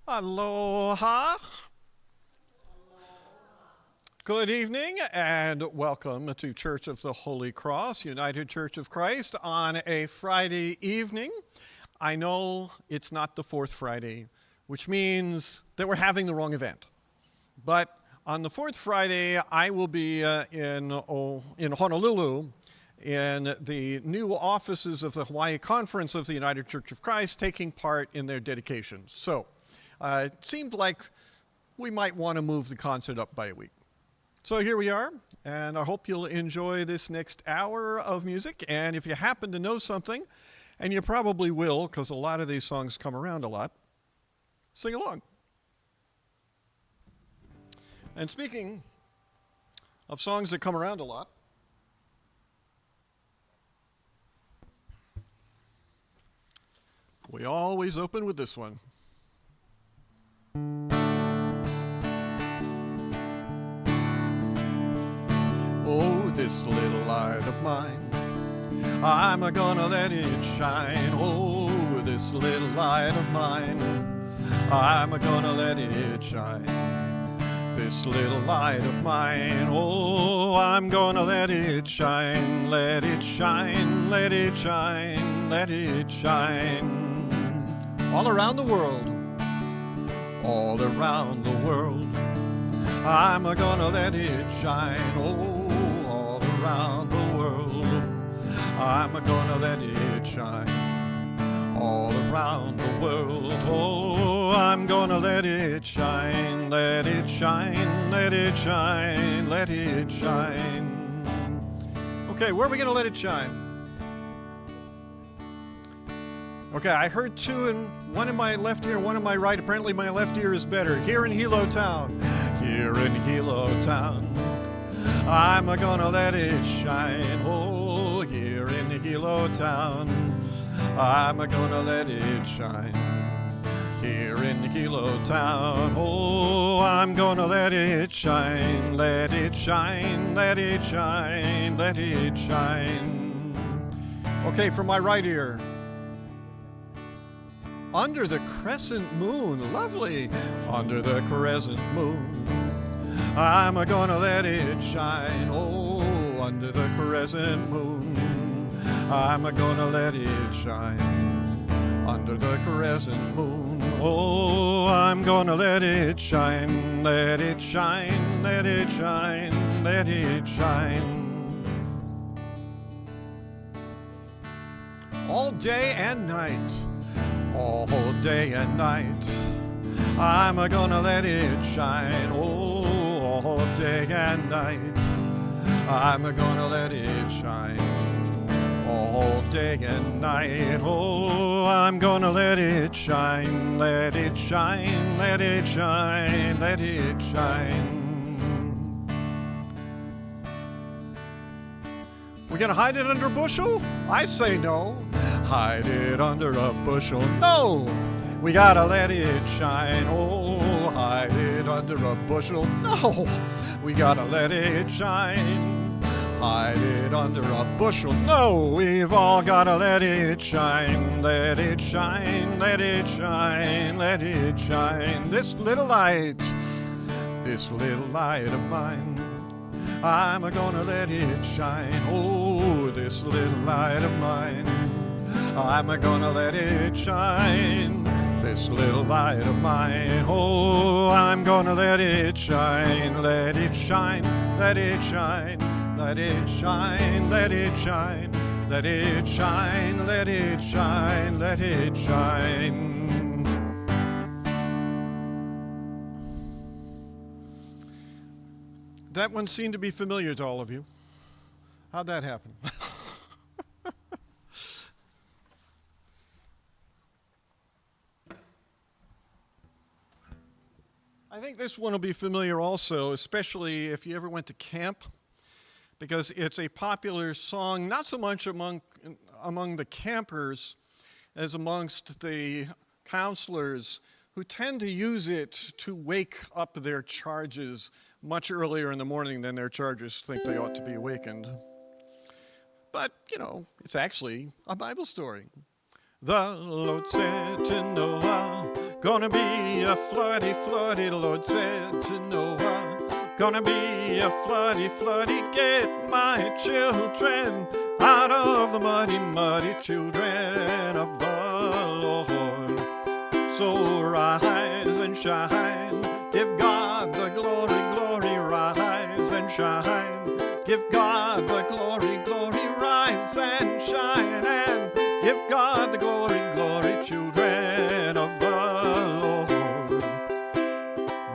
Aloha. Good evening and welcome to Church of the Holy Cross, United Church of Christ on a Friday evening. I know it's not the fourth Friday, which means that we're having the wrong event. But on the fourth Friday, I will be in Honolulu in the new offices of the Hawaii Conference of the United Church of Christ, taking part in their dedications. So it seemed like we might want to move the concert up by a week. So here we are, and I hope you'll enjoy this next hour of music. And if you happen to know something, and you probably will, because a lot of these songs come around a lot, sing along. And speaking of songs that come around a lot, we always open with this one. Oh, this little light of mine, I'm gonna let it shine. Oh, this little light of mine, I'm gonna let it shine. This little light of mine, oh, I'm gonna let it shine. Let it shine, let it shine, let it shine. All around the world, all around the world, I'm gonna let it shine. Oh, all around the world, I'm gonna let it shine. All around the world, oh, I'm gonna let it shine. Let it shine, let it shine, let it shine. Okay, where are we gonna let it shine? Okay, I heard two, one in my left ear, one in my right. Apparently my left ear is better. Here in Hilo Town, here in Hilo Town, I'm gonna let it shine. Oh, here in Hilo Town, I'm gonna let it shine. Here in Hilo Town, oh, I'm gonna let it shine. Let it shine, let it shine, let it shine. Okay, for my right ear, under the crescent moon, lovely, under the crescent moon, I'm gonna let it shine. Oh, under the crescent moon, I'm gonna let it shine. Under the crescent moon, oh, I'm gonna let it shine. Let it shine, let it shine, let it shine. All day and night, all day and night, I'm gonna let it shine. Oh, all day and night, I'm gonna let it shine. All day and night, oh, I'm gonna let it shine. Let it shine, let it shine, let it shine. We're gonna hide it under a bushel? I say no. Hide it under a bushel. No! We gotta let it shine. Oh, hide it under a bushel. No! We gotta let it shine. Hide it under a bushel. No! We've all gotta let it shine. Let it shine, let it shine, let it shine. This little light of mine, I'm gonna let it shine. Oh, this little light of mine, I'm gonna let it shine. This little light of mine, oh, I'm gonna let it shine. Let it shine, let it shine, let it shine, let it shine, let it shine, let it shine, let it shine. That one seemed to be familiar to all of you. How'd that happen? I think this one will be familiar also, especially if you ever went to camp, because it's a popular song, not so much among the campers as amongst the counselors who tend to use it to wake up their charges much earlier in the morning than their charges think they ought to be awakened. But, you know, it's actually a Bible story. The Lord said to Noah, Gonna be a floody, floody, the Lord said to Noah. Gonna be a floody, floody, get my children out of the muddy, muddy children of the Lord. So rise and shine, give God the glory, glory, rise and shine. Give God the glory, glory, rise and shine, and give God the glory, glory, children of the Lord.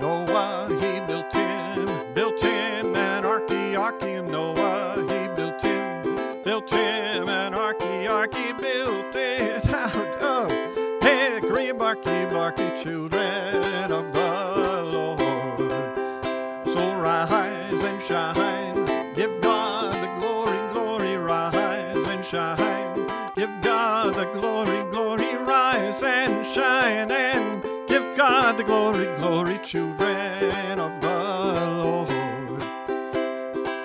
Noah, he built him an arky, Noah, he built him an arky, built it out of hickory, barky, children of the Lord. So rise and shine, give God the glory, glory, rise and shine. Give God the glory, glory, rise and shine, and give God the glory, glory, children of the Lord.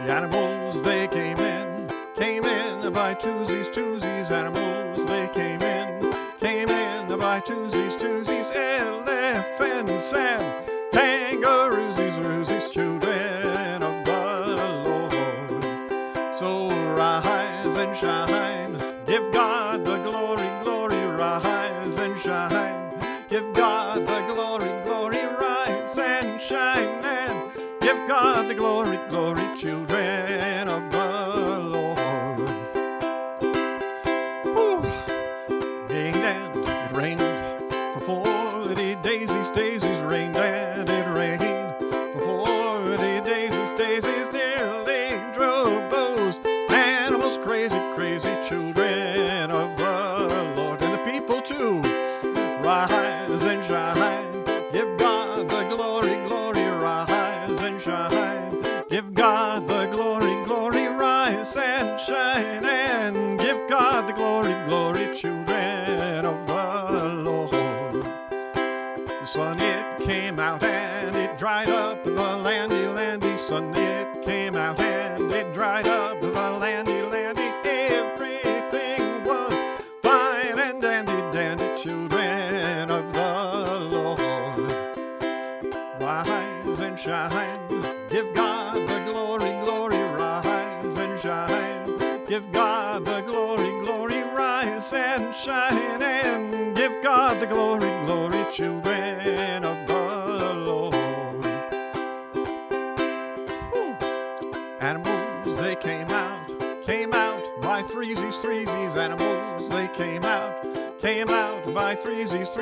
The animals, they came in by twosies, animals, they came in by twosies, elephants and kangaroos, children of the Lord. So rise and shine, give God the glory, glory, rise and shine. Give God the glory, glory, rise and shine, and give God the glory, glory, children of the Lord. It rained for 40 days, these daisies rained and it rained for 40 days, these daisies nearly drove those animals crazy, crazy, children of the Lord. And the people too, rise and shine, give God the glory, glory, rise and shine. Give God the glory, glory, rise and shine, and give God the glory, glory, children of the Lord. The sun, it came out and it dried up the landy, sun, it came out and it dried up the landy, everything was fine and dandy, children of the Lord. Rise and shine, give God the glory, glory, rise and shine. Give God the glory, glory, rise and shine, and give God the glory, glory, children of the Lord. Whew. Animals, they came out by threesies, animals, they came out by threesies,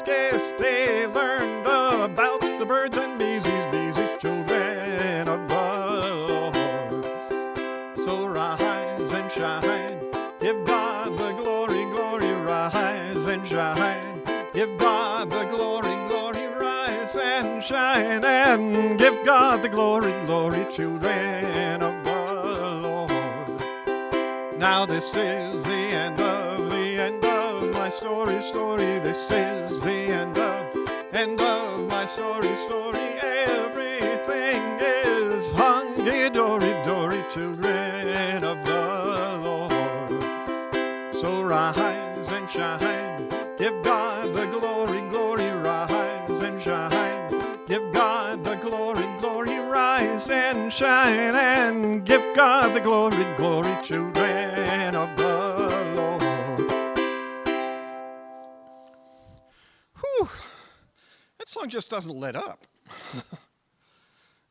guess they learned about the birds and beesies, children of the Lord. So rise and shine, give God the glory, glory, rise and shine. Give God the glory, glory, rise and shine, and give God the glory, glory, children of the Lord. Now this is the end of my story. This is the end of my story. Everything is hunky-dory, children of the Lord. So rise and shine, give God the glory, glory, rise and shine. Give God the glory, glory, rise and shine, and give God the glory, glory, children of the Lord. Whew. That song just doesn't let up.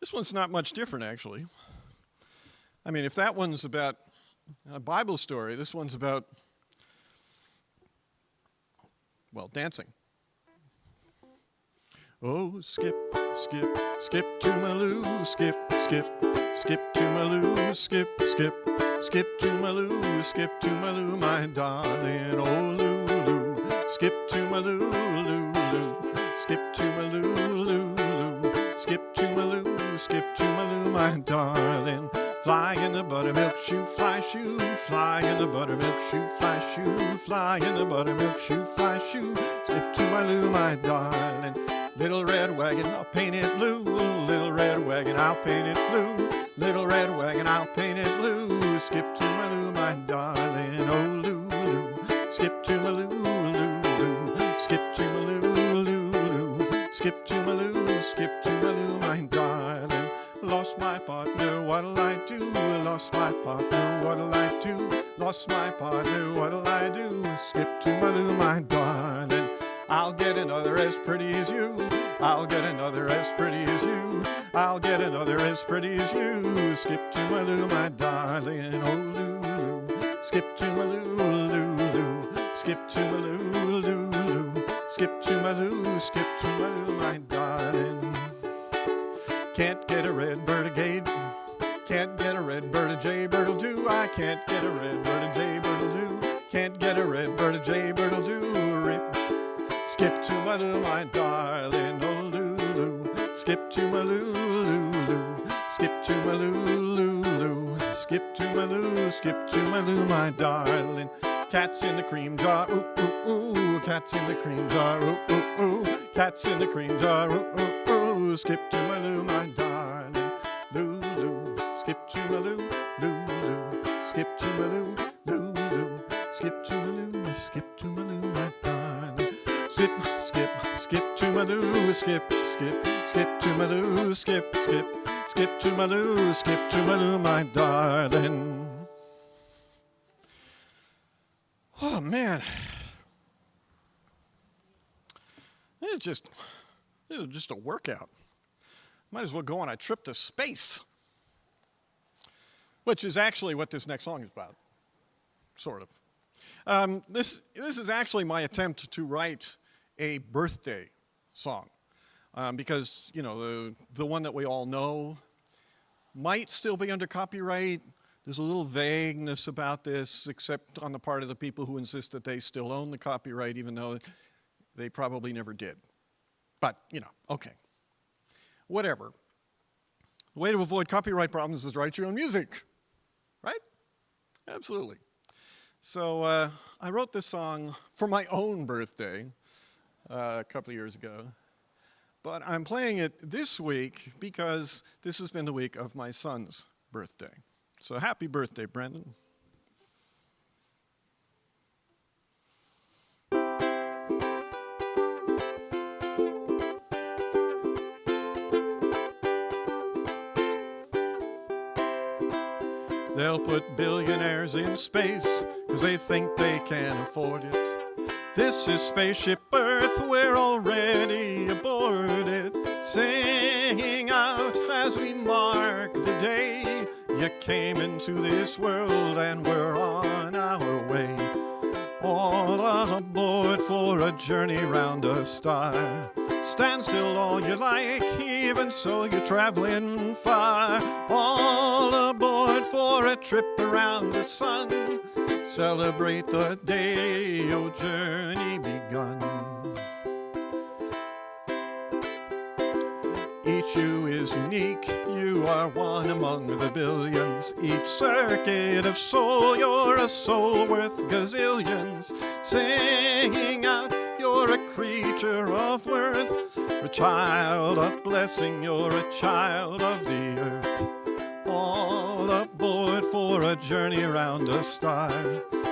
This one's not much different, actually. I mean, if that one's about a Bible story, this one's about, well, dancing. Oh, skip, skip, skip to my loo, skip, skip, skip to my loo, skip, skip, skip to my loo, skip to my loo, my darling, oh Lulu, skip to my loo, loo, loo, skip to my loo, loo, loo, skip to my loo, skip to my loo, my darling. Fly in the buttermilk shoe, fly shoe, fly in the buttermilk shoe, fly shoe, fly in the buttermilk shoe, fly shoe, skip to my loo, my darling. Little red wagon, I'll paint it blue. Little red wagon, I'll paint it blue. Little red wagon, I'll paint it blue. Skip to my loo, my darling, oh Lulu. Skip to my loo, Lulu. Skip to my loo, Lulu. I do? Lost my partner, what'll I do? Lost my partner, what'll I do? Skip to my loo, my darling. I'll get another as pretty as you. I'll get another as pretty as you. I'll get another as pretty as you. Skip to my loo, my darling. Oh, Lulu. Skip to my loo, Lulu. Skip to my loo, Lulu. Skip to my loo, skip to my loo, my darling. Can't get a red bird a gate. Can't get a red bird a jaybird do. I can't get a red bird a jaybird do. Can't get a red bird a jaybird do. Rip. Skip to my loo, my darling. Oh, Lulu. Skip to my loo, Lulu. Skip to my loo, Lulu. Skip to my loo, skip to my loo, my darling. Cats in the cream jar, ooh, ooh, ooh. Cats in the cream jar, ooh, ooh, ooh. Cats in the cream jar, ooh, ooh, ooh. Skip to my loo, my darling. Lulu. Skip to my loo, Lulu. Skip to my loo, Lulu. Skip to my loo, skip to my loo, my darling. Skip, skip, skip to my loo, skip, skip, skip to my loo, skip, skip, skip to my loo, skip to my loo, my darling. Oh, man. It was just a workout. Might as well go on a trip to space. Which is actually what this next song is about. Sort of. This is actually my attempt to write a birthday song. Because, you know, the one that we all know might still be under copyright. There's a little vagueness about this, except on the part of the people who insist that they still own the copyright, even though they probably never did. But, you know, okay. Whatever. The way to avoid copyright problems is to write your own music. Right? Absolutely. So I wrote this song for my own birthday a couple of years ago. But I'm playing it this week because this has been the week of my son's birthday. So happy birthday, Brendan. They'll put billionaires in space because they think they can afford it. This is Spaceship Earth, we're already aboard it. Singing out as we mark the day you came into this world and we're on our way. All aboard for a journey round a star. Stand still all you like, even so you're traveling far. All aboard for a trip around the sun. Celebrate the day your journey begun. Each you is unique, you are one among the billions. Each circuit of soul, you're a soul worth gazillions. Singing out, you're a creature of worth. A child of blessing, you're a child of the earth. All aboard for a journey round a star.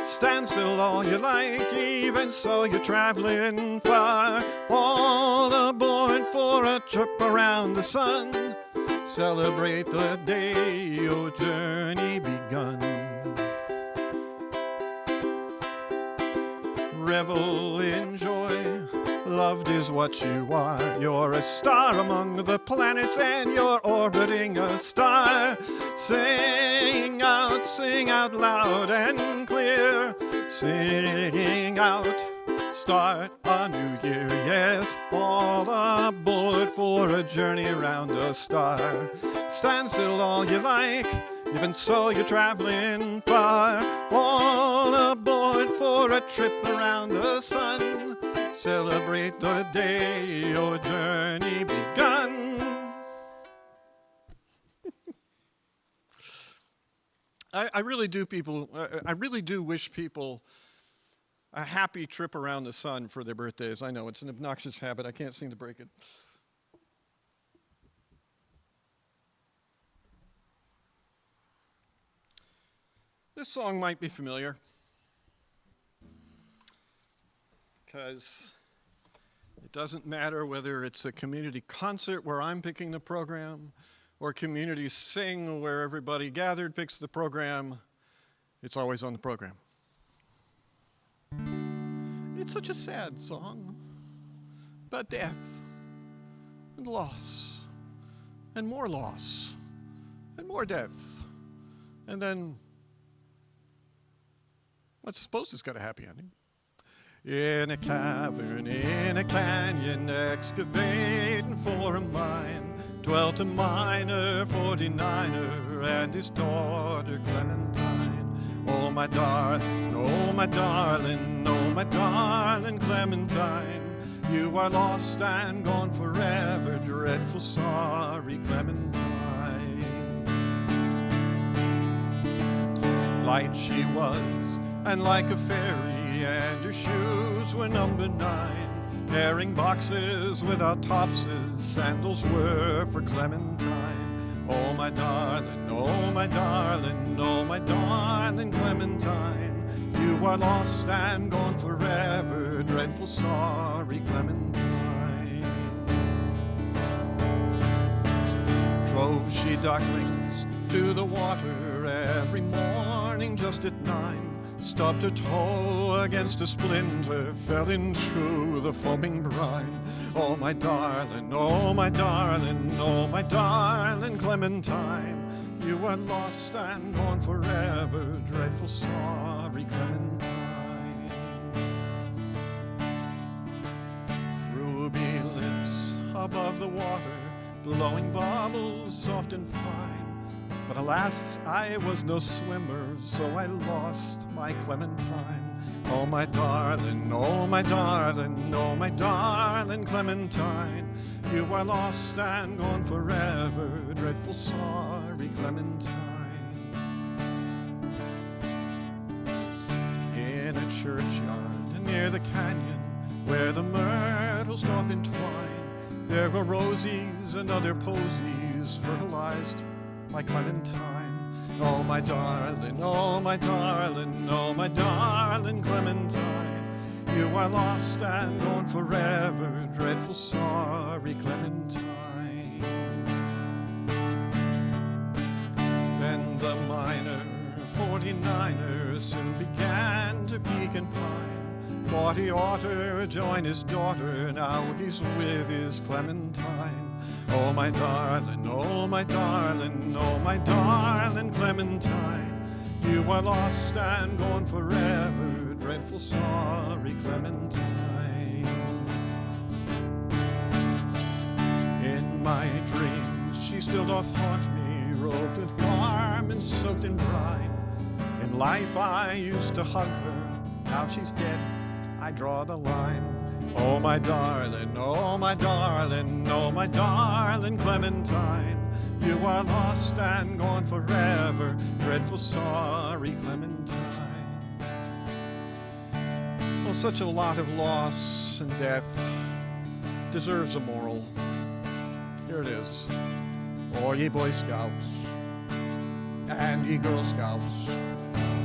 Stand still all you like, even so you're traveling far. All aboard for a trip around the sun. Celebrate the day your journey begun. Revel in joy, loved is what you are. You're a star among the planets and you're orbiting a star. Sing out loud and clear. Singing out, start a new year. Yes, all aboard for a journey around a star. Stand still all you like, even so you're traveling far. All aboard for a trip around the sun. Celebrate the day your journey begun. I really do wish people a happy trip around the sun for their birthdays. I know it's an obnoxious habit. I can't seem to break it. This song might be familiar because it doesn't matter whether it's a community concert where I'm picking the program or communities sing where everybody gathered picks the program, it's always on the program. It's such a sad song about death and loss and more loss and more death. And then, I suppose it's got a happy ending. In a cavern, in a canyon, excavating for a mine, dwelt a miner, 49er, and his daughter Clementine. Oh my darling, oh my darling, oh my darling Clementine, you are lost and gone forever, dreadful sorry Clementine. Light she was, and like a fairy, and her shoes were number 9. Herring boxes without topses, sandals were for Clementine. Oh my darling, oh my darling, oh my darling Clementine, you are lost and gone forever, dreadful sorry Clementine. Drove she ducklings to the water every morning just at 9. Stubbed her toe against a splinter, fell into the foaming brine. Oh my darling, oh my darling, oh my darling Clementine, you are lost and gone forever, dreadful sorry Clementine. Ruby lips above the water, blowing bubbles soft and fine. But alas, I was no swimmer, so I lost my Clementine. Oh my darling, oh my darling, oh my darling Clementine, you are lost and gone forever, dreadful sorry Clementine. In a churchyard near the canyon, where the myrtles doth entwine, there were rosies and other posies fertilized my Clementine. Oh my darling, oh my darling, oh my darling Clementine, you are lost and gone forever, dreadful sorry Clementine. Then the miner, 49er, soon began to peak and pine. Thought he ought to join his daughter, now he's with his Clementine. Oh my darling, oh my darling, oh my darling Clementine, you are lost and gone forever, dreadful sorry Clementine. In my dreams she still doth haunt me, robed with garments soaked in brine. In life I used to hug her, now she's dead, I draw the line. Oh my darling, oh my darling, oh my darling Clementine, you are lost and gone forever, dreadful sorry Clementine. Well, such a lot of loss and death deserves a moral. Here it is. Oh, ye Boy Scouts and ye Girl Scouts,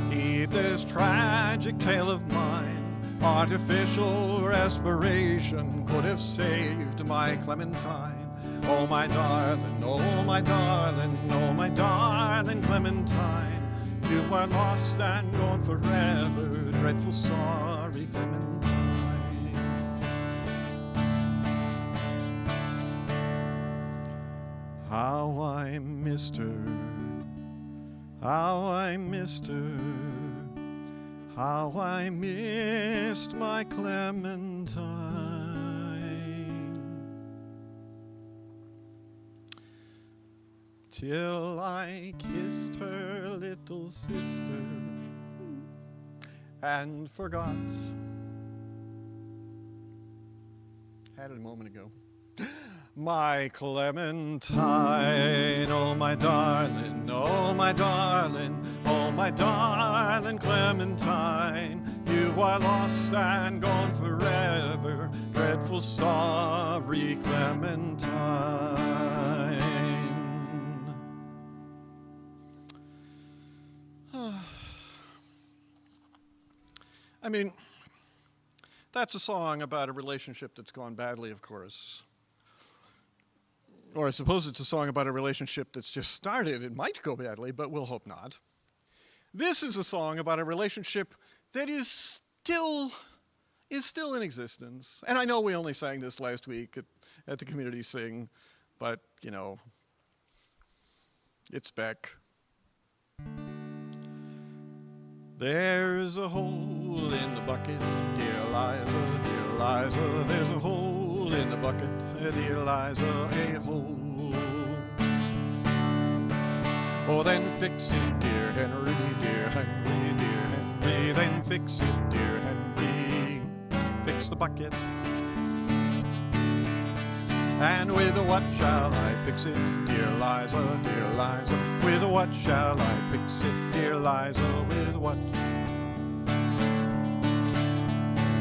heed this tragic tale of mine. Artificial respiration could have saved my Clementine. Oh my darling, oh my darling, oh my darling Clementine, you are lost and gone forever, dreadful sorry Clementine. How I missed her, how I missed her, how I missed my Clementine. Till I kissed her little sister and forgot. Had it a moment ago. My Clementine, oh my darling, oh my darling, oh my darling Clementine, you are lost and gone forever, dreadful sorry Clementine. I mean, that's a song about a relationship that's gone badly, of course. Or I suppose it's a song about a relationship that's just started. It might go badly, but we'll hope not. This is a song about a relationship that is still in existence. And I know we only sang this last week at the Community Sing, but, you know, it's back. There's a hole in the bucket, dear Liza, dear Liza. There's a hole in the bucket, dear Liza, a hole. Oh, then fix it, dear Henry, dear Henry, dear Henry. Then fix it, dear Henry. Fix the bucket. And with what shall I fix it, dear Liza, dear Liza? With what shall I fix it, dear Liza? With what?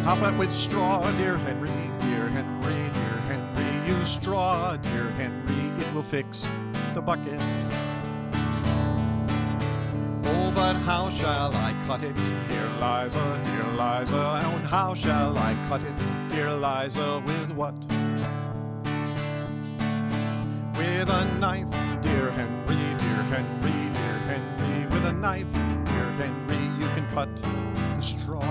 How about with straw, dear Henry, dear Henry, dear Henry? Use straw, dear Henry, it will fix the bucket. Oh, but how shall I cut it, dear Liza, dear Liza? And how shall I cut it, dear Liza? With what? With a knife, dear Henry, dear Henry, dear Henry. With a knife, dear Henry, you can cut the straw.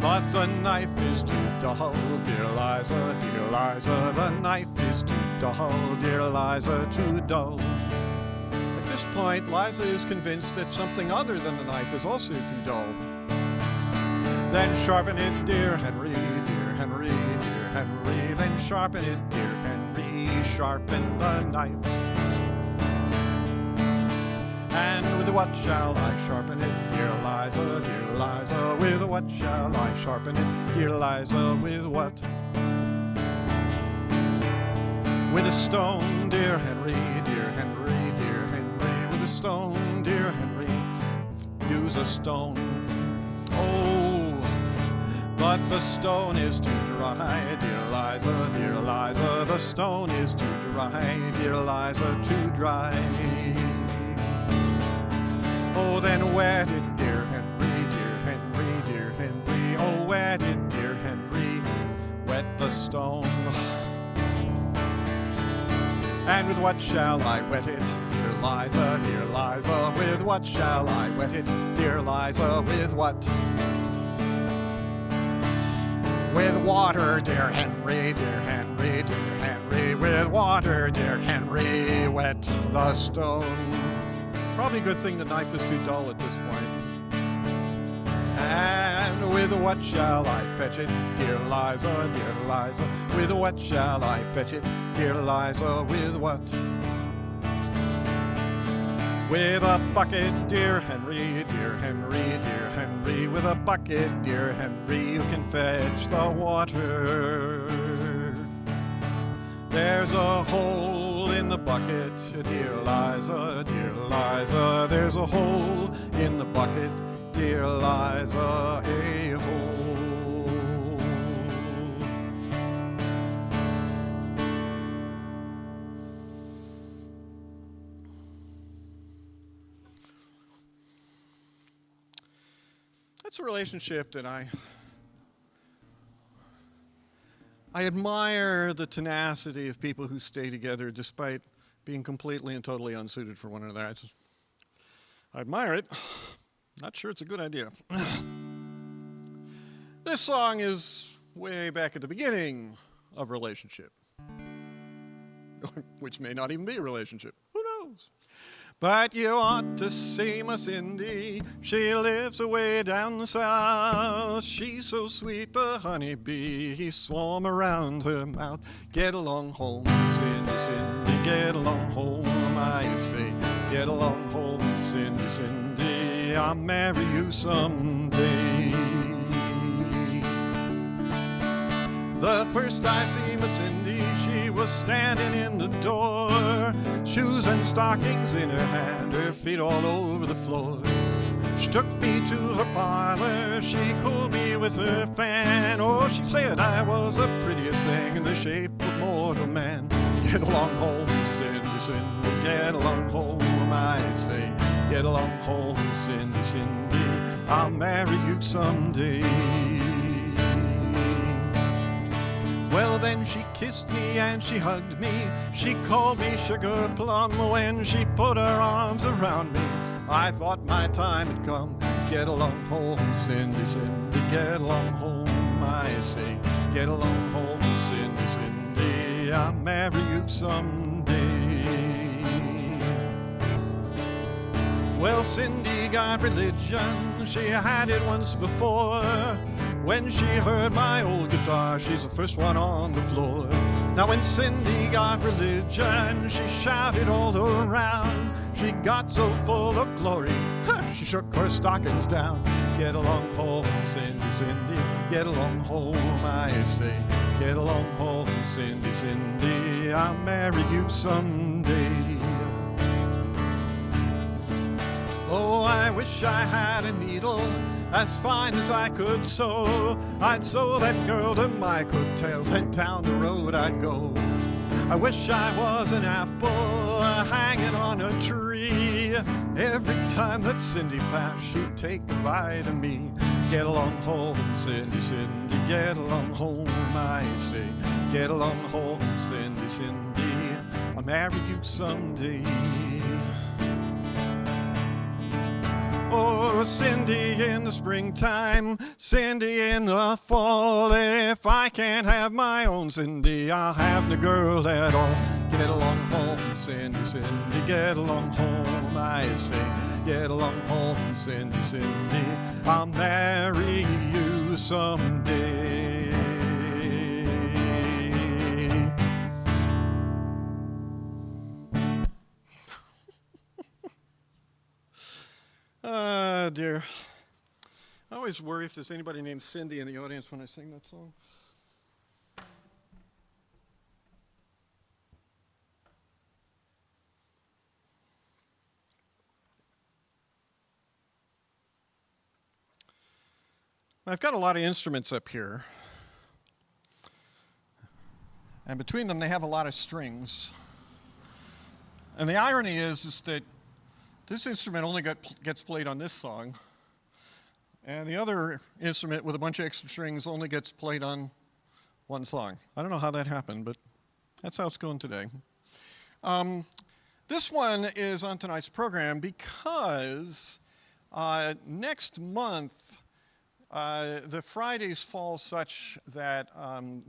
But the knife is too dull, dear Liza, dear Liza. The knife is too dull, dear Liza, too dull. At this point, Liza is convinced that something other than the knife is also too dull. Then sharpen it, dear Henry, dear Henry, dear Henry. Then sharpen it, dear Henry, sharpen the knife. And with what shall I sharpen it, dear Liza, dear Liza? With what shall I sharpen it, dear Liza? With what? With a stone, dear Henry, dear Henry, dear Henry. With a stone, dear Henry, use a stone. Oh, but the stone is too dry, dear Liza, dear Liza. The stone is too dry, dear Liza, too dry. Oh, then wet it, dear Henry, dear Henry, dear Henry. Oh, wet it, dear Henry, wet the stone. And with what shall I wet it, dear Liza, dear Liza? With what shall I wet it, dear Liza? With what? With water, dear Henry, dear Henry, dear Henry. With water, dear Henry, wet the stone. Probably a good thing the knife is too dull at this point. And with what shall I fetch it, dear Liza, dear Liza? With what shall I fetch it, dear Liza? With what? With a bucket, dear Henry, dear Henry, dear Henry. With a bucket, dear Henry, you can fetch the water. There's a hole in the bucket, dear Liza, dear Liza. There's a hole in the bucket, dear Liza, a hole. That's a relationship that I admire the tenacity of people who stay together despite being completely and totally unsuited for one another. I admire it. Not sure it's a good idea. This song is way back at the beginning of a relationship, which may not even be a relationship. Who knows? But you ought to see my Cindy, she lives away down the south. She's so sweet, the honeybee, he swarm around her mouth. Get along home, Cindy, Cindy, get along home, I say. Get along home, Cindy, Cindy, I'll marry you someday. The first I see Miss Cindy, she was standing in the door, shoes and stockings in her hand, her feet all over the floor. She took me to her parlor, she cooled me with her fan. Oh, she said I was the prettiest thing in the shape of mortal man. Get along home, Cindy, Cindy, get along home, I say. Get along home, Cindy, Cindy, I'll marry you someday. Well, then she kissed me and she hugged me. She called me sugar plum when she put her arms around me. I thought my time had come. Get along home, Cindy, Cindy, get along home, I say. Get along home, Cindy, Cindy, I'll marry you someday. Well, Cindy got religion, she had it once before. When she heard my old guitar, she's the first one on the floor. Now when Cindy got religion, she shouted all around. She got so full of glory, she shook her stockings down. Get along home, Cindy, Cindy, get along home, I say. Get along home, Cindy, Cindy, I'll marry you someday. Oh, I wish I had a needle as fine as I could sew. I'd sew that girl to my coattails and down the road I'd go. I wish I was an apple hanging on a tree. Every time that Cindy passed, she'd take a bite of me. Get along home, Cindy, Cindy, get along home, I say. Get along home, Cindy, Cindy, I'll marry you someday. Oh, Cindy in the springtime, Cindy in the fall. If I can't have my own Cindy, I'll have no girl at all. Get along home, Cindy, Cindy, get along home, I say. Get along home, Cindy, Cindy, I'll marry you someday. Dear. I always worry if there's anybody named Cindy in the audience when I sing that song. I've got a lot of instruments up here. And between them, they have a lot of strings. And the irony is that this instrument only gets played on this song, and the other instrument with a bunch of extra strings only gets played on one song. I don't know how that happened, but that's how it's going today. This one is on tonight's program because next month, the Fridays fall such that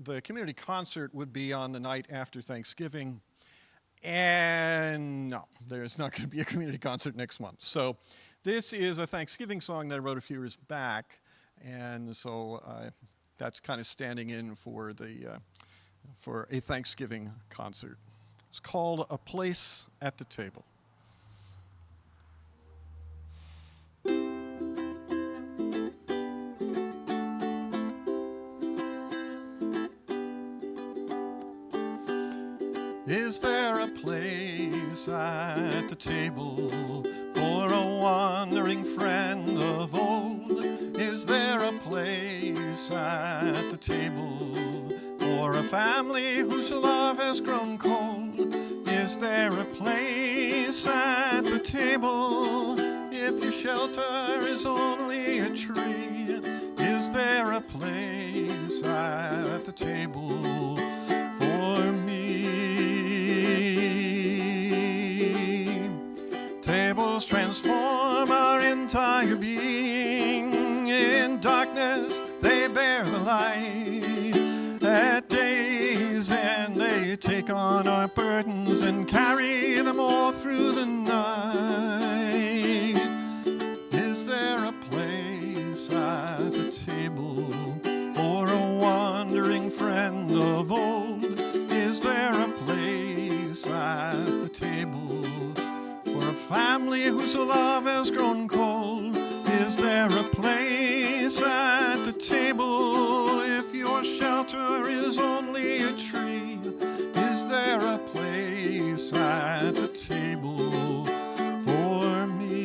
the community concert would be on the night after Thanksgiving. And no, there's not going to be a community concert next month. So this is a Thanksgiving song that I wrote a few years back, and so that's kind of standing in for a Thanksgiving concert. It's called A Place at the Table. Is there a place at the table for a wandering friend of old? Is there a place at the table for a family whose love has grown cold? Is there a place at the table if your shelter is only a tree? Is there a place at the table for me? Tables transform our entire being. In darkness, they bear the light. At day's end, they take on our burdens and carry them all through the night. Is there a place at the table for a wandering friend of old? Is there a place at the table for a family whose love has grown cold? Is there a place at the table if your shelter is only a tree? Is there a place at the table for me?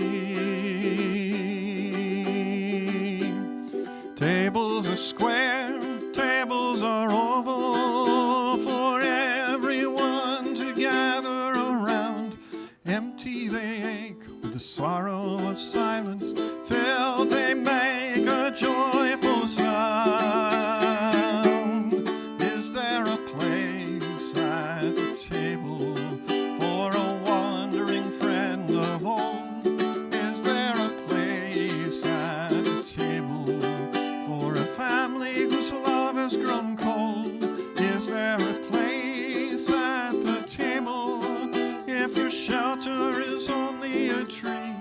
Tables are square, tables are oval, for everyone to gather around. Empty they ache with the sorrow of silence. Filled they make a joyful sound. Is there a tree?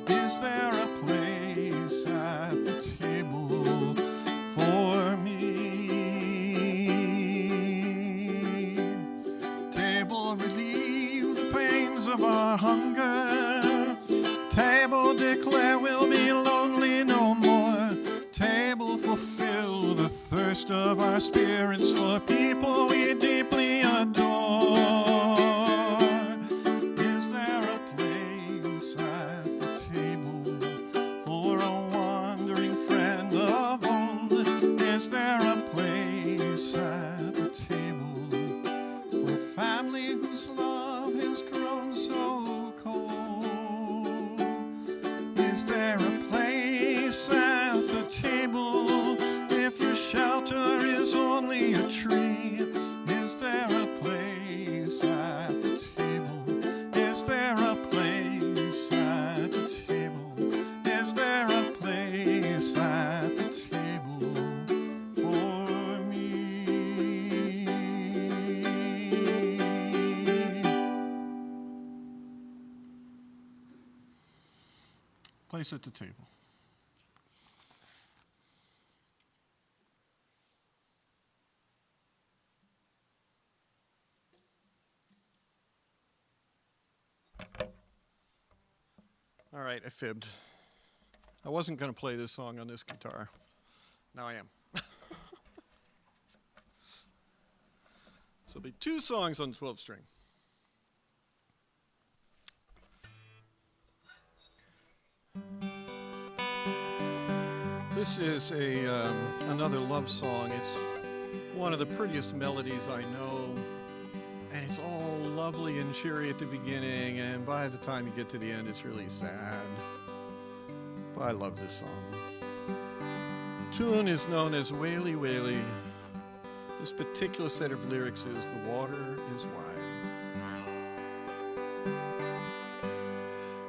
Is there a place at the table for me? Table, relieve the pains of our hunger. Table, declare we'll be lonely no more. Table, fulfill the thirst of our spirits for people we deeply adore. Is there a place at the table for a wandering friend of old? Is there a place at the table for family whose love has grown so cold? Is there a place at the table if your shelter is only a tree? Is there a place at the table? Is there a place at the table? Is there a place at the table for me? Place at the table. All right, I fibbed. I wasn't going to play this song on this guitar. Now I am. So it'll be 2 songs on the 12 string. This is another love song. It's one of the prettiest melodies I know. And it's all lovely and cheery at the beginning, and by the time you get to the end, it's really sad. But I love this song. Tune is known as Waily Waily. This particular set of lyrics is "The water is wide.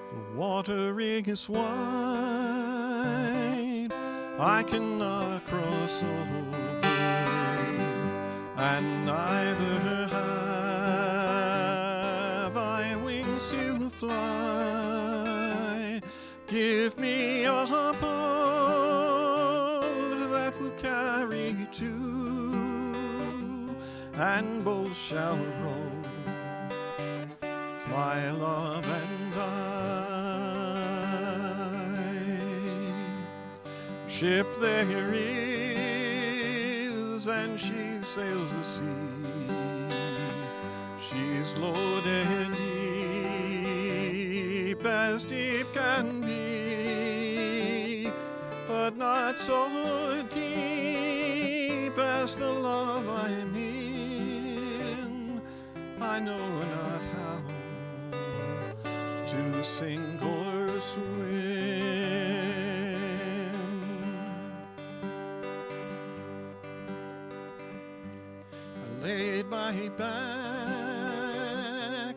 The water is wide. I cannot cross over, and neither have I wings to fly. Give me a boat that will carry 2, and both shall row, my love and I. Ship there is, and she sails the sea. She's loaded deep as deep can be, but not so deep as the love I'm in. I know not how to sink or swim. I laid my back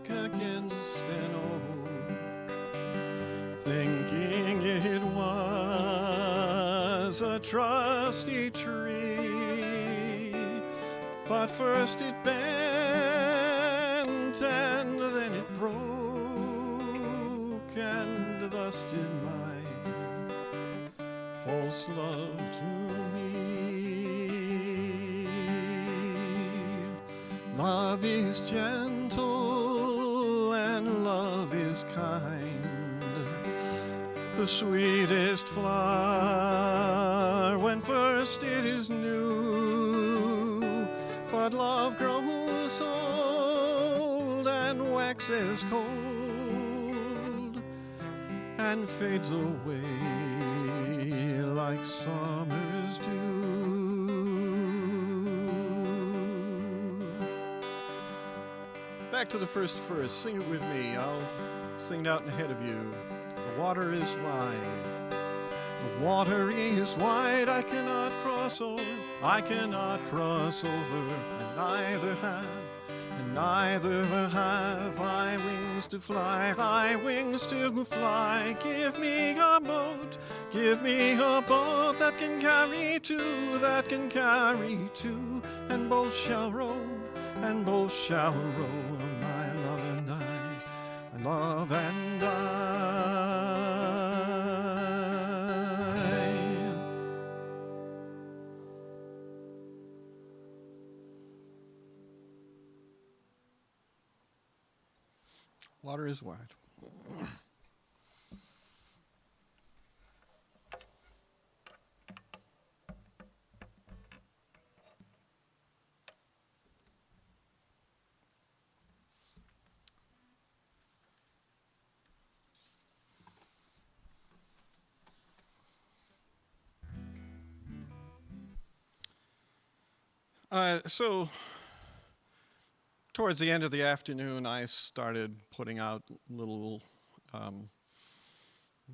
against an oak, thinking it was a trusty tree. But first it bent, and then it broke, and thus did my false love to me. Love is gentle and love is kind, the sweetest flower when first it is new. But love grows old and waxes cold and fades away like summer's dew. Back to the first verse. Sing it with me. I'll sing it out ahead of you. The water is wide. The water is wide. I cannot cross over. I cannot cross over. And neither have I wings to fly. I wings to fly. Give me a boat. Give me a boat that can carry 2, that can carry 2, and both shall row, and both shall row, my love and I, my love and I. water is wide. So towards the end of the afternoon, I started putting out little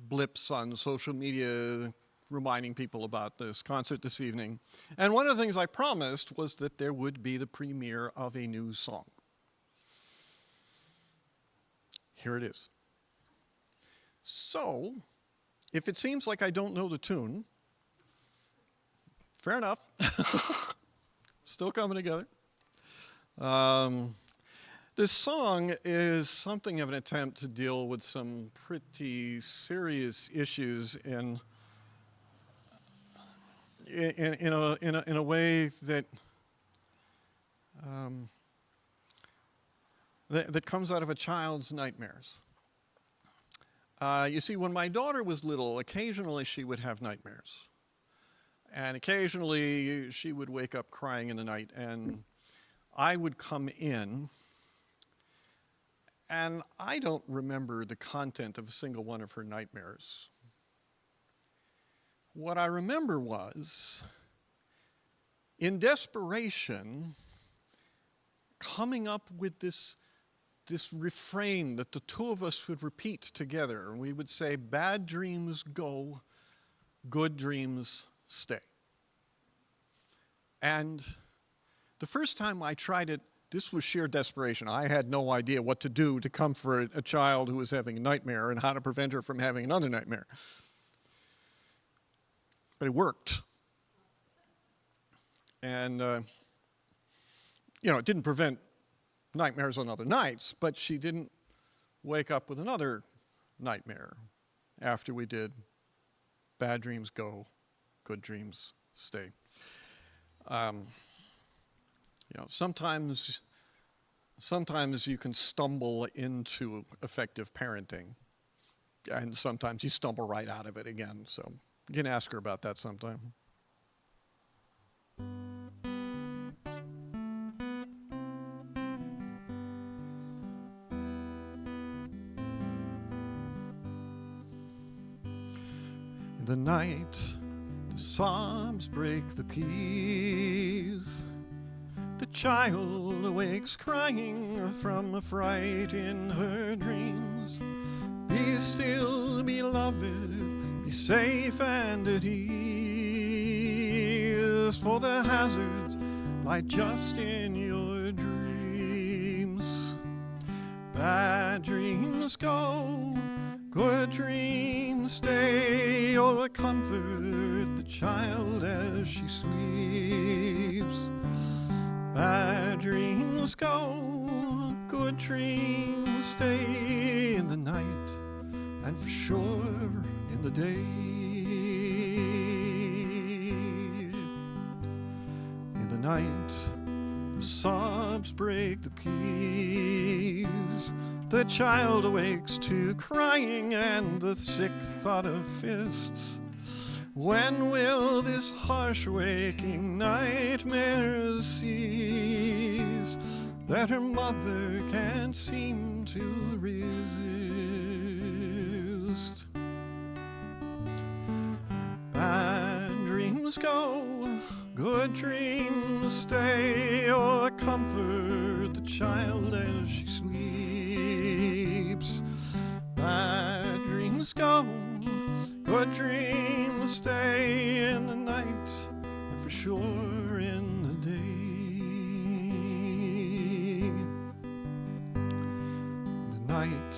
blips on social media reminding people about this concert this evening. And one of the things I promised was that there would be the premiere of a new song. Here it is. So, if it seems like I don't know the tune, fair enough. Still coming together. This song is something of an attempt to deal with some pretty serious issues in a way that that comes out of a child's nightmares. You see, when my daughter was little, occasionally she would have nightmares. And occasionally she would wake up crying in the night, and I would come in, and I don't remember the content of a single one of her nightmares. What I remember was, in desperation, coming up with this refrain that the two of us would repeat together. And we would say, "Bad dreams go, good dreams stay." And the first time I tried it, this was sheer desperation. I had no idea what to do to comfort a child who was having a nightmare and how to prevent her from having another nightmare. But it worked. And, it didn't prevent nightmares on other nights, but she didn't wake up with another nightmare after we did "Bad dreams go, good dreams stay." Sometimes you can stumble into effective parenting, and sometimes you stumble right out of it again. So you can ask her about that sometime. In the night, the sobs break the peace. The child awakes crying from a fright in her dreams. Be still, beloved, be safe and at ease, for the hazards lie just in your dreams. Bad dreams go, good dreams stay, or comfort the child as she sleeps. Bad dreams go, good dreams stay in the night, and for sure in the day. In the night, the sobs break the peace. The child awakes to crying and the sick thought of fists. When will this harsh waking nightmare cease, that her mother can't seem to resist? Bad dreams go, good dreams stay, or comfort the child as she sleeps. Bad dreams go, good dreams stay in the night, and for sure in the day. In the night,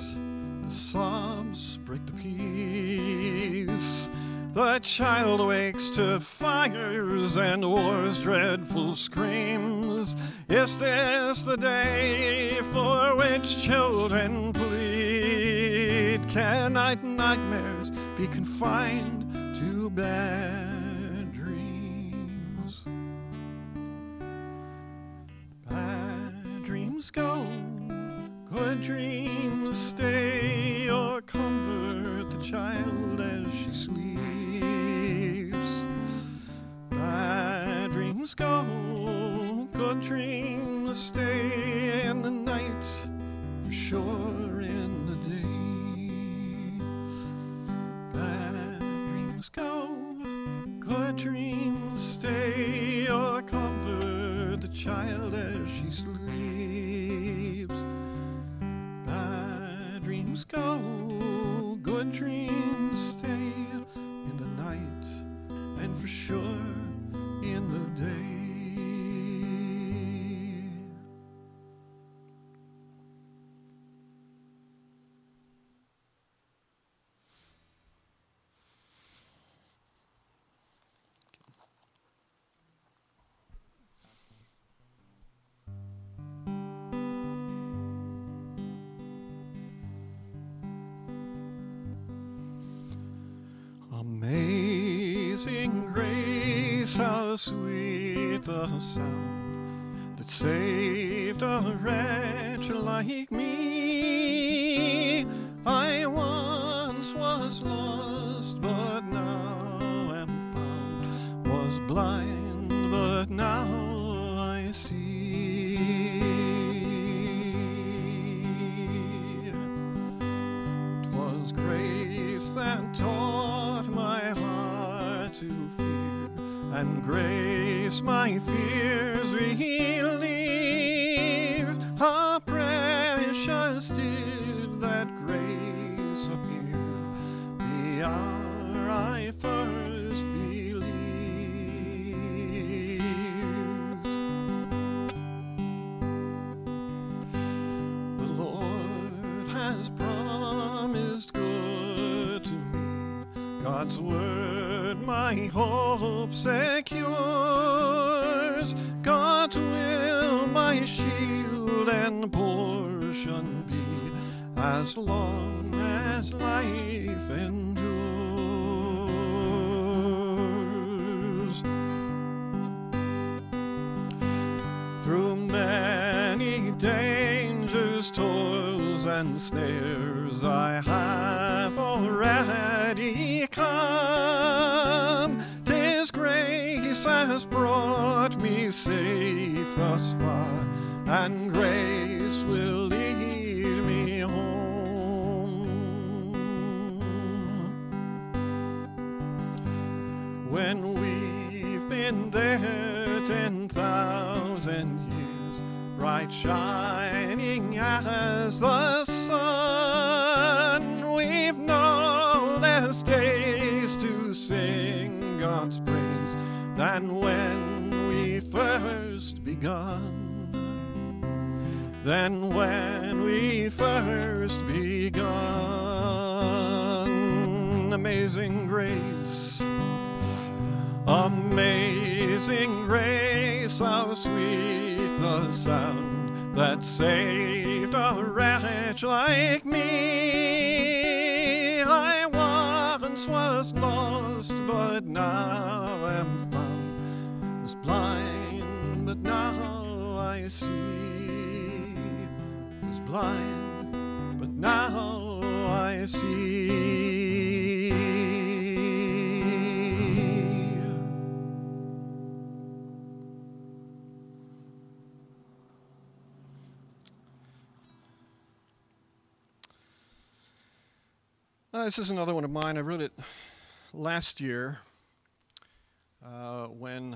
the sobs break the peace. The child awakes to fires and war's dreadful screams. Is this the day for which children plead? Can nightmares be confined to bad dreams? Bad dreams go, good dreams stay. go, good dreams stay in the night, for sure in the day. Bad dreams go, good dreams stay, or comfort the child as she sleeps. Bad dreams go, good dreams stay in the night, and for sure in the day. Amazing grace, how sweet the sound that saved a wretch like me. I once was lost, but now am found, was blind, but now I see. 'Twas grace that taught my heart to fear, and grace my fears relieved. How precious did that grace appear the hour I first believed. The Lord has promised good to me, God's word my hope secures. God's will my shield and portion be, as long as life endures. Through many dangers, toils, and snares I have already come. 'Tis grace has brought me safe thus far, and grace will lead me home. When we've been there 10,000 years, bright shining as the sun, we've no less days to sing God's praise than when we first begun. Than when we first begun. Amazing grace, amazing grace, how sweet the sound that saved a wretch like me. I once was lost, but now am found, was blind, but now I see. Was blind, but now I see. This is another one of mine. I wrote it last year when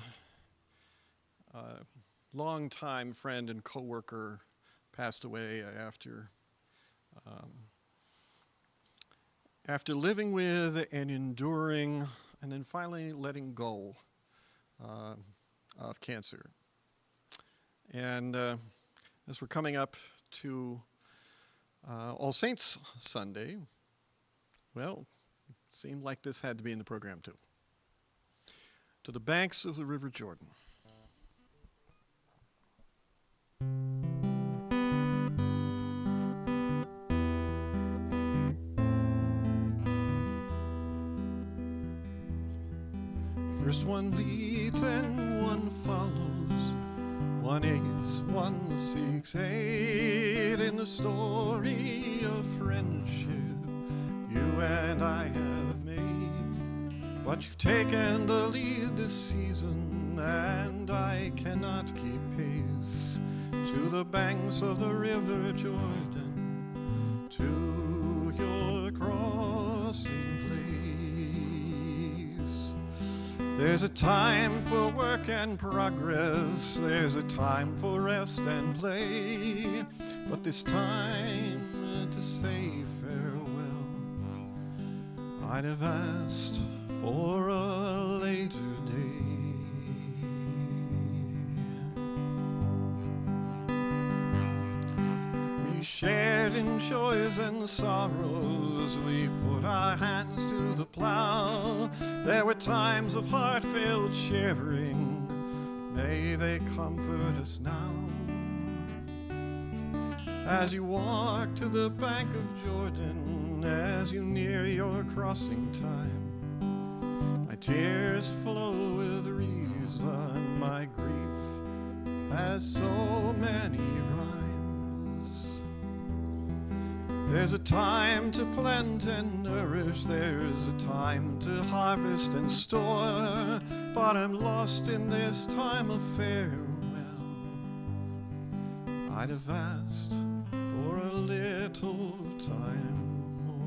a longtime friend and coworker passed away after living with and enduring and then finally letting go of cancer. And as we're coming up to All Saints Sunday, well, it seemed like this had to be in the program too. To the banks of the River Jordan. First one leads and one follows, one aids, one seeks aid in the story of friendship you and I have made. But you've taken the lead this season, and I cannot keep pace to the banks of the river Jordan, to your crossing place. There's a time for work and progress, there's a time for rest and play, but this time to say farewell, I'd have asked for a later day. We shared in joys and sorrows, we put our hands to the plow. There were times of heartfelt sharing, may they comfort us now. As you walk to the bank of Jordan, as you near your crossing time, my tears flow with reason, my grief has so many rhymes. There's a time to plant and nourish, there's a time to harvest and store, but I'm lost in this time of farewell. I'd have asked for a little time more.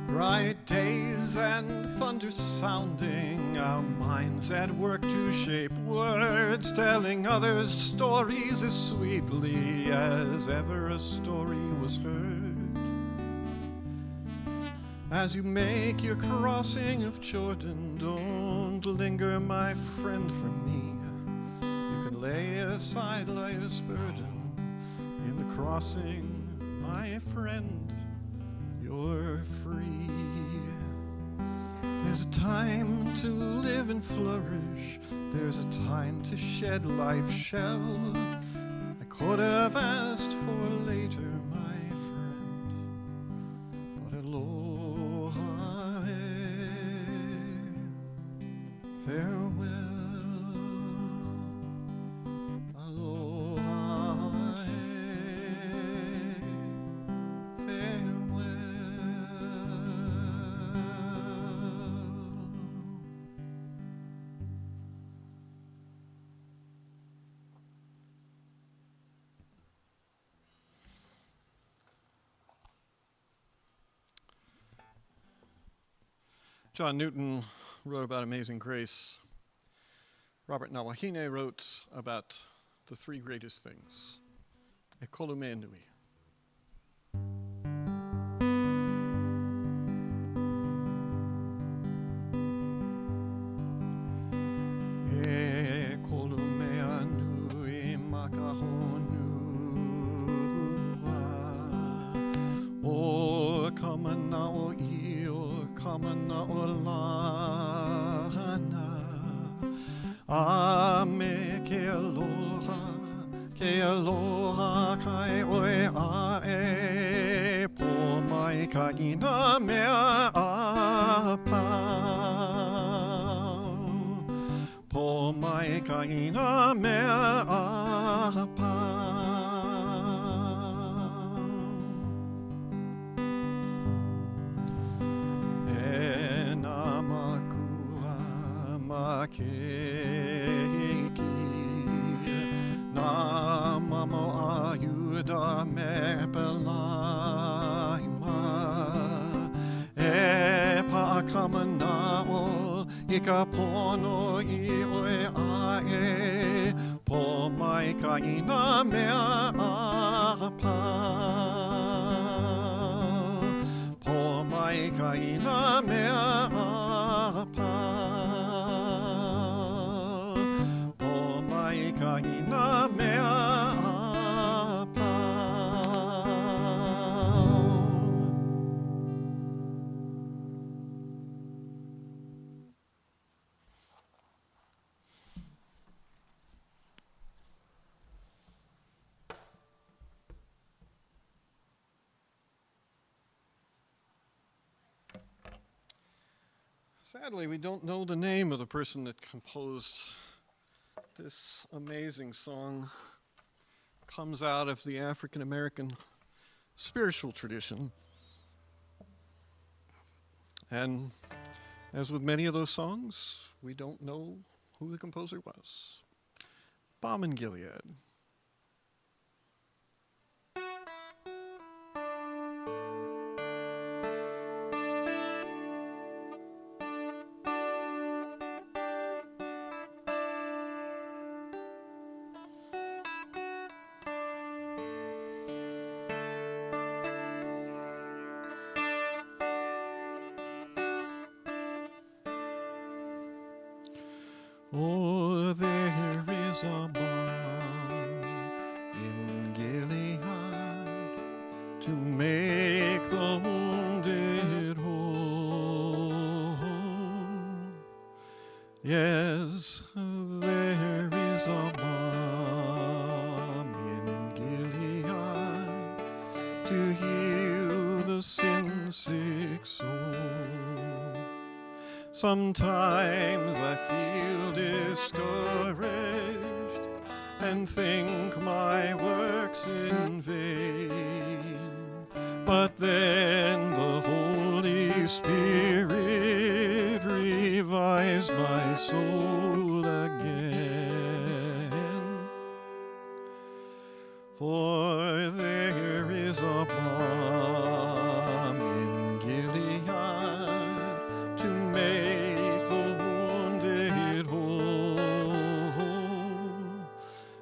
Bright days and thunder sounding, our minds at work to shape words, telling others stories as sweetly as ever a story was heard. As you make your crossing of Jordan, don't linger, my friend, for me. You can lay aside life's burden in the crossing, my friend, you're free. There's a time to live and flourish, there's a time to shed life's shell. I could have asked for later, my friend, but aloha, farewell, aloha, farewell. John Newton wrote about Amazing Grace. Robert Nawahine wrote about the three greatest things. E kolu mea nui. E kolu mea nui makahonua. O kamana o I, o kamana o lana. A me ke aloha kai oe a e, po mai ka ina mea a pau. Po mai ka ina mea a pau. E nā makua ma keiki, nā mamo ayuda me pelaima. E pa'akamana'o I ka pono I oe a e, po mai ka ina mea a pau. Po mai ka ina mea a pau. Po mai ka ina mea a pau. Sadly, we don't know the name of the person that composed this amazing song. Comes out of the African American spiritual tradition. And as with many of those songs, we don't know who the composer was. Balm in Gilead. Oh, there is a balm in Gilead to make the wounded whole. Yes, there is a balm in Gilead to heal the sin-sick soul. Sometimes I feel discouraged and think my work's in vain. But then the Holy Spirit revives my soul again. For there is a balm in Gilead to make the wounded whole.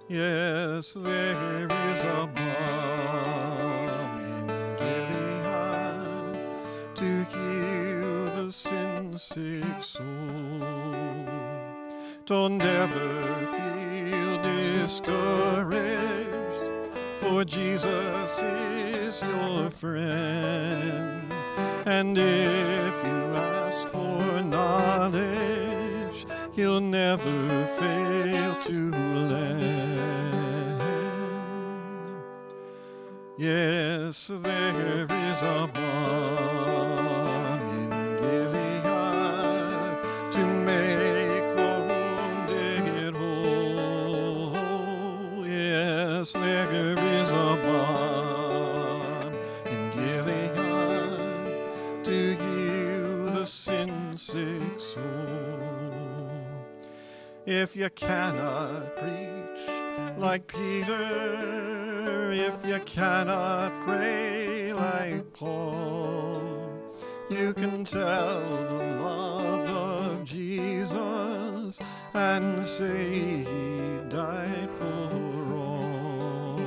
Yes, there is a balm in Gilead to heal the sin-sick soul. Don't ever feel discouraged, for Jesus is your friend. And if you ask for knowledge, He'll never fail to lend. Yes, there is a balm in Gilead to make the wounded whole. Yes, there is a balm in Gilead to heal the sin-sick soul. If you cannot preach like Peter, if you cannot pray like Paul, you can tell the love of Jesus and say He died for all.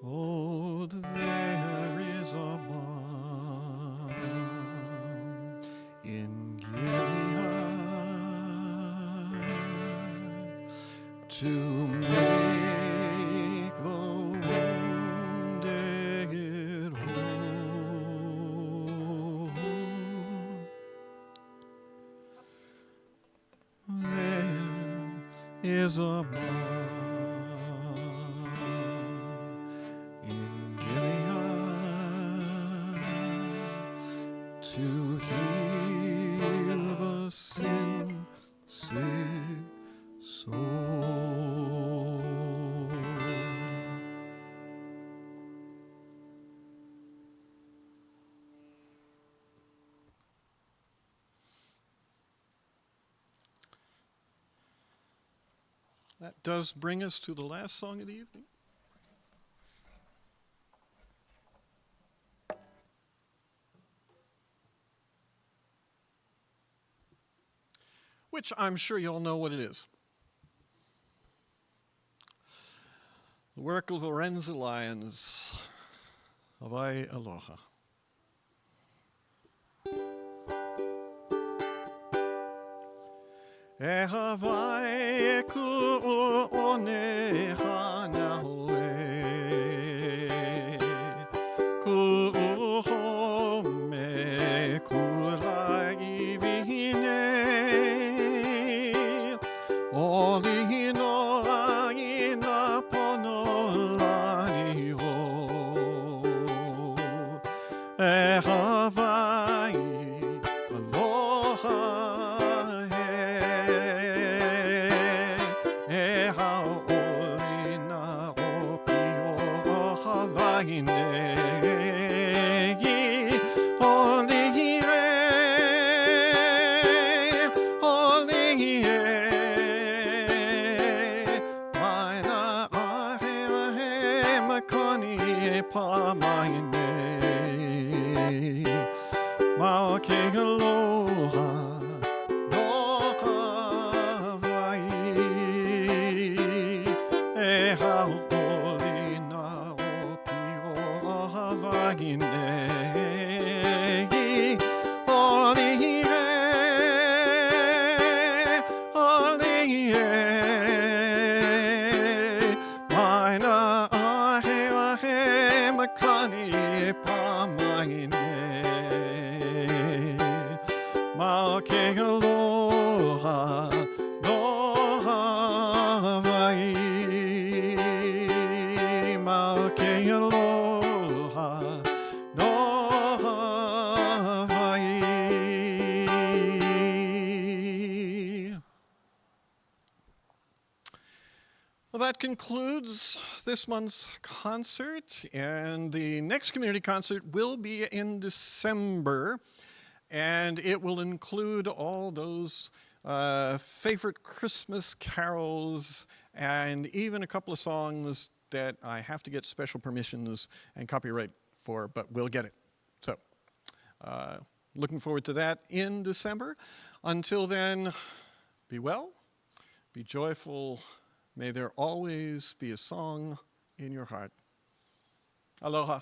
Oh, there is a balm in Gilead to make the wounded whole. There is a balm in Gilead to heal the sin-sick soul. That does bring us to the last song of the evening. Which I'm sure you all know what it is. The work of Lorenzo Lyons, Hawaii Aloha. E Hawaii ku one hana hoe, ku home ku lai vine, oli no aina pono lani ho, e Well, that concludes this month's concert, and the next community concert will be in December, and it will include all those favorite Christmas carols and even a couple of songs that I have to get special permissions and copyright for, but we'll get it. So, looking forward to that in December. Until then, be well, be joyful. May there always be a song in your heart. Aloha.